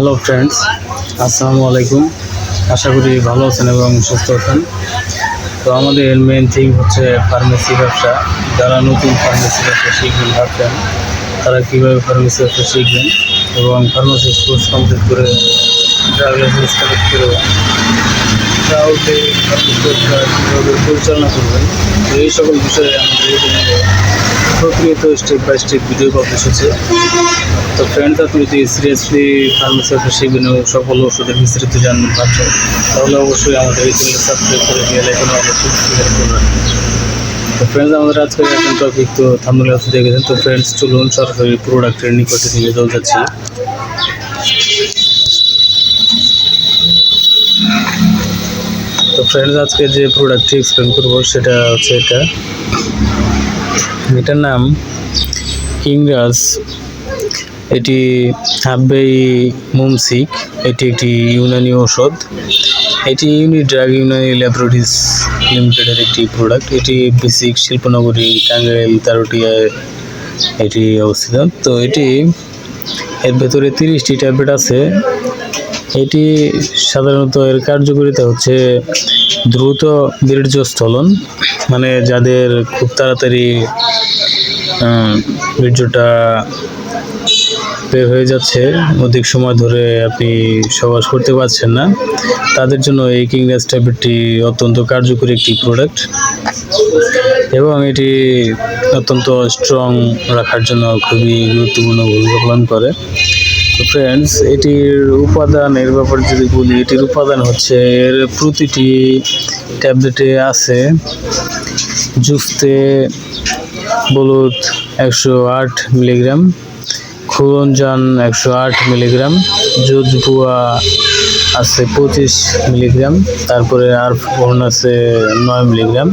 Hello friends, আসসালামু আলাইকুম। আশা করি ভালো আছেন এবং সুস্থ আছেন। তো আমাদের মেন থিং হচ্ছে ফার্মেসি ব্যবসা। যারা নতুন ফার্মেসি ব্যবসা শিখবেন ভাবছেন, তারা কীভাবে ফার্মেসি ব্যবসা শিখবেন এবং ফার্মাসি কোর্স কমপ্লিট করে ড্রাগ লাইসেন্স কালেক্ট করে তাহলে ফার্মেসি ব্যবসা কীভাবে পরিচালনা করবেন, তো এই সকল বিষয়ে আমাদের প্রক্রিয়াত step by step video publish হচ্ছে। তো ফ্রেন্ডস, আপনি যদি সিরিয়াসলি ফার্মেসি ব্যবসা শিখবেন এবং সকল ওষুধের বিস্তারিত জানবেন ভাবছেন, তাহলে অবশ্যই আমাদের এই চ্যানেলটা সাবস্ক্রাইব করে দিয়ে লাইকন অবশ্যই ক্লিক করবেন। তো ফ্রেন্ডস, আমাদের আজকের এখন টপিক তো থাম্বনেলে হচ্ছে দেখেছেন। তো ফ্রেন্ডস, চলুন সরাসরি প্রোডাক্টের নিকটে নিয়ে চলে যাচ্ছি। তো ফ্রেন্ডস, আজকে যে প্রোডাক্টটি এক্সপ্লেন করবো সেটা হচ্ছে এটার নাম কিংরাজ। এটি হাব্বেই মুমসিক। এটি একটি ইউনানি ঔষধ। এটি ইউনিড্রাগ ইউনানি ল্যাবরেটরিজ লিমিটেডের একটি প্রোডাক্ট। এটি বেসিক শিল্পনগরী টাঙ্গাইল তারুটিয়ায় এটি অবস্থিত। তো এর ভেতরে 30টি ট্যাবলেট আছে। এটি সাধারণত এর কার্যকারিতা হচ্ছে দ্রুত বীর্যস্থলন, মানে যাদের খুব তাড়াতাড়ি বীর্যটা বের হয়ে যাচ্ছে, অধিক সময় ধরে আপনি সহবাস করতে পারছেন না, তাদের জন্য এই কিংরাজ ট্যাবলেটটি অত্যন্ত কার্যকরী একটি প্রোডাক্ট এবং এটি অত্যন্ত স্ট্রং রাখার জন্য খুবই গুরুত্বপূর্ণ ভূমিকা পালন করে। তো ফ্রেন্ডস, এটির উপাদানের ব্যাপারে যদি বলি, এটির উপাদান হচ্ছে এর প্রতিটি ট্যাবলেটে আছে জুস্তে বলুত 108 মিলিগ্রাম, খুরঞ্জান 108 মিলিগ্রাম, জোজবুয়া আছে 25 মিলিগ্রাম, তারপরে আরফোন আছে 9 মিলিগ্রাম,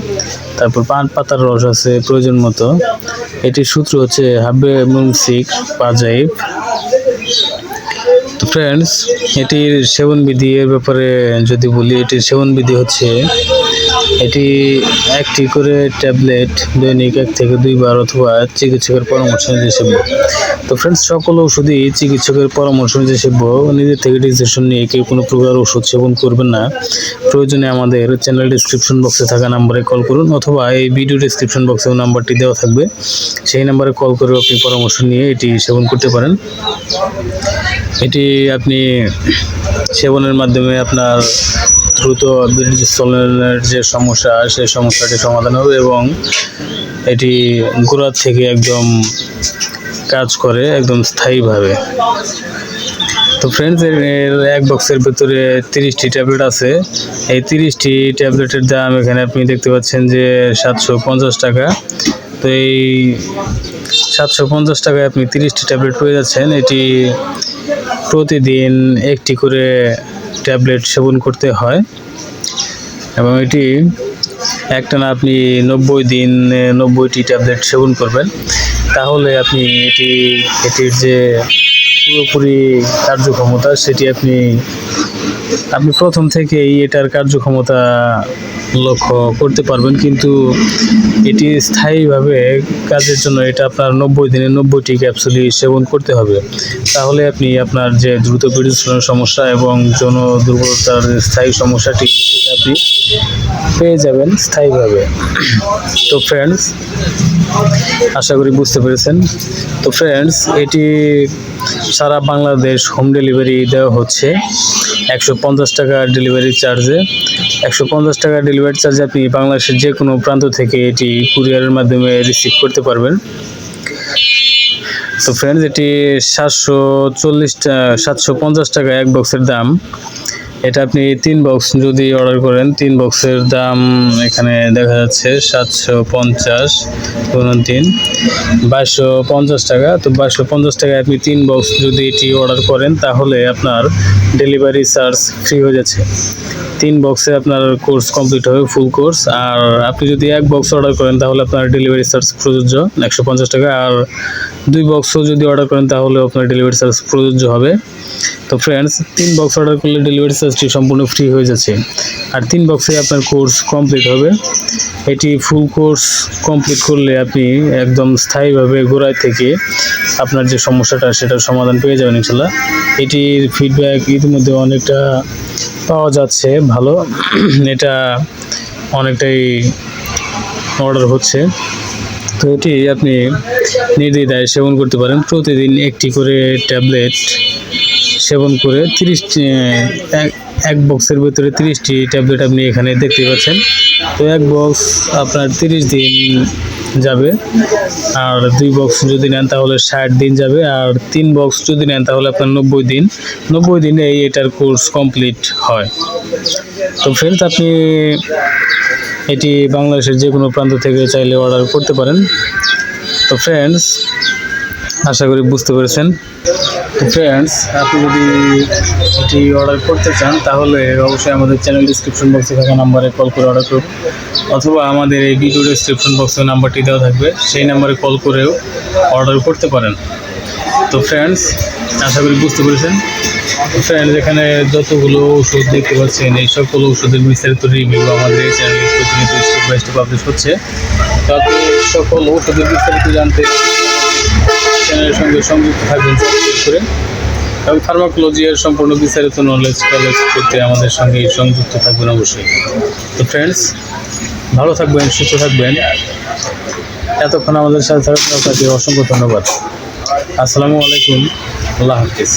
তারপর পান পাতার রস আছে প্রয়োজন মতো। এটির সূত্র হচ্ছে হাব্বে মুমসিক পাজাইব। তো ফ্রেন্ডস, এটির সেবনবিধি এর ব্যাপারে যদি বলি, এটির সেবনবিধি হচ্ছে এটি একটি করে ট্যাবলেট দৈনিক 1 থেকে 2 বার অথবা চিকিৎসকের পরামর্শ অনুযায়ী সেবন। তো ফ্রেন্ডস, সকল ওষুধই চিকিৎসকের পরামর্শ অনুযায়ী সেবন। নিজের থেকে ডিসিশন নিয়ে কেউ কোনো প্রকার ওষুধ সেবন করবেন না। প্রয়োজনে আমাদের চ্যানেল ডিসক্রিপশন বক্সে থাকা নাম্বারে কল করুন, অথবা এই ভিডিও ডিসক্রিপশন বক্সেও নাম্বারটি দেওয়া থাকবে, সেই নাম্বারে কল করে আপনি পরামর্শ নিয়ে এটি সেবন করতে পারেন। এটি আপনি সেবনের মাধ্যমে আপনার দ্রুত বীর্যস্থলনের যে সমস্যা, সেই সমস্যাটি সমাধান হবে এবং এটি গোড়া থেকে একদম কাজ করে একদম স্থায়ীভাবে। তো ফ্রেন্ডস, এর এক বক্সের ভিতরে 30টি ট্যাবলেট আছে। এই 30টি ট্যাবলেটের দাম এখানে আপনি দেখতে পাচ্ছেন যে 750 টাকা। তো এই 750 টাকায় আপনি 30টি ট্যাবলেট পেয়ে যাচ্ছেন। এটি প্রতিদিন একটি করে ট্যাবলেট সেবন করতে হয় এবং এটি একটানা আপনি 90 দিন 90টি ট্যাবলেট সেবন করবেন, তাহলে আপনি এটির যে পুরোপুরি কার্যক্ষমতা সেটি আপনি প্রথম থেকেই এটার কার্যক্ষমতা লক্ষ্য করতে পারবেন। কিন্তু এটি স্থায়ীভাবে কাজের জন্য এটা আপনার 90 দিনে 90টি ক্যাপসুলই সেবন করতে হবে, তাহলে আপনি আপনার যে দ্রুত বীর্যস্খলনের সমস্যা এবং যৌন দুর্বলতার স্থায়ী সমস্যাটি সেটা আপনি পেয়ে যাবেন স্থায়ীভাবে। তো ফ্রেন্ডস, আশা করি বুঝতে পেরেছেন। তো ফ্রেন্ডস, এটি সারা বাংলাদেশ হোম ডেলিভারি দেওয়া হচ্ছে 150 টাকা ডেলিভারি চার্জে। 150 টাকা ডেলিভারি চার্জে আপনি বাংলাদেশের যে কোনো প্রান্ত থেকে এটি কুরিয়ারের মাধ্যমে রিসিভ করতে পারবেন। তো ফ্রেন্ডস, এটি 750 টাকা এক বক্সের দাম। এটা আপনি 3 বক্স যদি অর্ডার করেন, 3 বক্সের দাম এখানে দেখা যাচ্ছে 750 × 3 2250 টাকা। তো 2250 টাকায় আপনি 3 বক্স যদি এটি অর্ডার করেন, তাহলে আপনার ডেলিভারি চার্জ ফ্রি হয়ে যাচ্ছে। 3 বক্সে আপনার কোর্স কমপ্লিট হবে, ফুল কোর্স। আর আপনি যদি 1 বক্স অর্ডার করেন, তাহলে আপনার ডেলিভারি চার্জ প্রযোজ্য 150 টাকা। আর 2 বক্সও যদি অর্ডার করেন, তাহলে আপনার ডেলিভারি চার্জ প্রযোজ্য হবে। তো ফ্রেন্ডস, 3 বক্স অর্ডার করলে ডেলিভারি চার্জ রিচার্জটি সম্পূর্ণ ফ্রি হয়ে যাচ্ছে। আর 3 বক্সে আপনার কোর্স কমপ্লিট হবে। এটি ফুল কোর্স কমপ্লিট করলে আপনি একদম স্থায়ীভাবে গোড়ায় থেকে আপনার যে সমস্যাটা সেটার সমাধান পেয়ে যাবেন ইনশাল্লাহ। এটির ফিডব্যাক ইতিমধ্যে অনেকটা পাওয়া যাচ্ছে ভালো। এটা অনেকটাই অর্ডার হচ্ছে। তো এটি আপনি নির্দ্বিধায় সেবন করতে পারেন। প্রতিদিন একটি করে ট্যাবলেট সেবন করে এক বক্সের ভিতরে 30টি ট্যাবলেট আপনি এখানে দেখতে পাচ্ছেন। তো এক বক্স আপনার 30 দিন যাবে, আর 2 বক্স যদি নেন তাহলে 60 দিন যাবে, আর 3 বক্স যদি নেন তাহলে আপনার 90 দিনে এটার কোর্স কমপ্লিট হয়। তো ফ্রেন্ডস, আপনি এটি বাংলাদেশের যে কোনো প্রান্ত থেকে চাইলে অর্ডার করতে পারেন। তো ফ্রেন্ডস, আশা করি বুঝতে পেরেছেন। তো ফ্রেন্ডস, আপনি যদি এটি অর্ডার করতে চান তাহলে অবশ্যই আমাদের চ্যানেল ডিসক্রিপশন বক্সে থাকা নাম্বারে কল করে অর্ডার করুন, অথবা আমাদের এই ভিডিও ডিসক্রিপশন বক্সে নাম্বারটি দেওয়া থাকবে, সেই নাম্বারে কল করেও অর্ডার করতে পারেন। তো ফ্রেন্ডস, আশা করি বুঝতে পেরেছেন। ফ্রেন্ডস, এখানে যতগুলো ওষুধ দেখতে পাচ্ছেন এই সকল ওষুধের বিস্তারিত রিভিউ আমাদের এই চ্যানেলে প্রতিনিয়ত স্টেপ বাই স্টেপ পাবলিশ হচ্ছে। তো আপনি সকল ওষুধের বিস্তারিত জানতে চ্যানেলের সঙ্গে সংযুক্ত থাকবেন সাবস্ক্রাইব করে, এবং ফার্মাকোলজি এর সম্পূর্ণ বিস্তারিত নলেজ কালেক্ট করতে আমাদের সঙ্গে সংযুক্ত থাকবেন অবশ্যই। তো ফ্রেন্ডস, ভালো থাকবেন, সুস্থ থাকবেন। এতক্ষণ আমাদের সাথে থাকার জন্য আপনাকে অসংখ্য ধন্যবাদ। আসসালামু আলাইকুম, আল্লাহ হাফিজ।